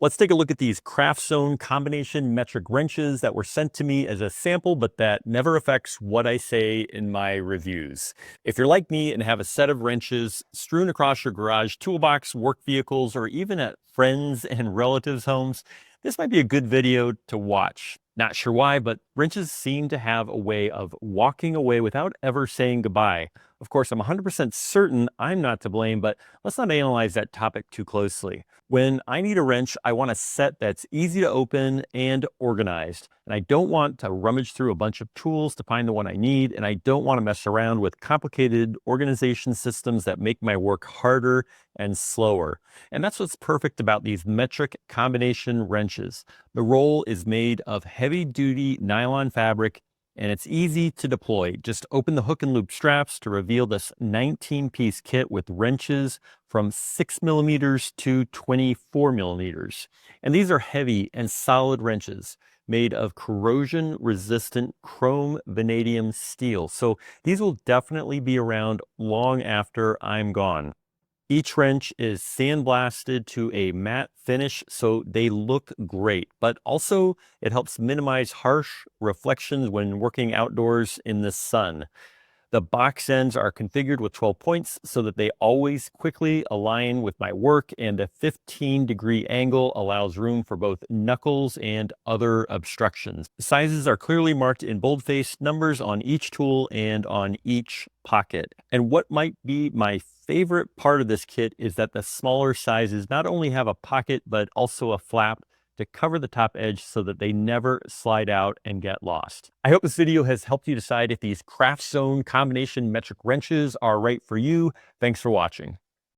Let's take a look at these Craftzone combination metric wrenches that were sent to me as a sample, but that never affects what I say in my reviews. If you're like me and have a set of wrenches strewn across your garage, toolbox, work vehicles, or even at friends and relatives' homes, this might be a good video to watch. Not sure why, but wrenches seem to have a way of walking away without ever saying goodbye. Of course, I'm 100% certain I'm not to blame, but let's not analyze that topic too closely. When I need a wrench, I want a set that's easy to open and organized. And I don't want to rummage through a bunch of tools to find the one I need. And I don't want to mess around with complicated organization systems that make my work harder and slower. And that's what's perfect about these metric combination wrenches. The roll is made of heavy duty nylon fabric and it's easy to deploy. Just open the hook and loop straps to reveal this 19-piece kit with wrenches from 6 millimeters to 24 millimeters. And these are heavy and solid wrenches made of corrosion resistant chrome vanadium steel. So these will definitely be around long after I'm gone. Each wrench is sandblasted to a matte finish, so they look great, but also it helps minimize harsh reflections when working outdoors in the sun. The box ends are configured with 12 points so that they always quickly align with my work, and a 15-degree angle allows room for both knuckles and other obstructions. The sizes are clearly marked in bold-faced numbers on each tool and on each pocket. And what might be my favorite part of this kit is that the smaller sizes not only have a pocket, but also a flap to cover the top edge so that they never slide out and get lost. I hope this video has helped you decide if these Craftzone combination metric wrenches are right for you. Thanks for watching.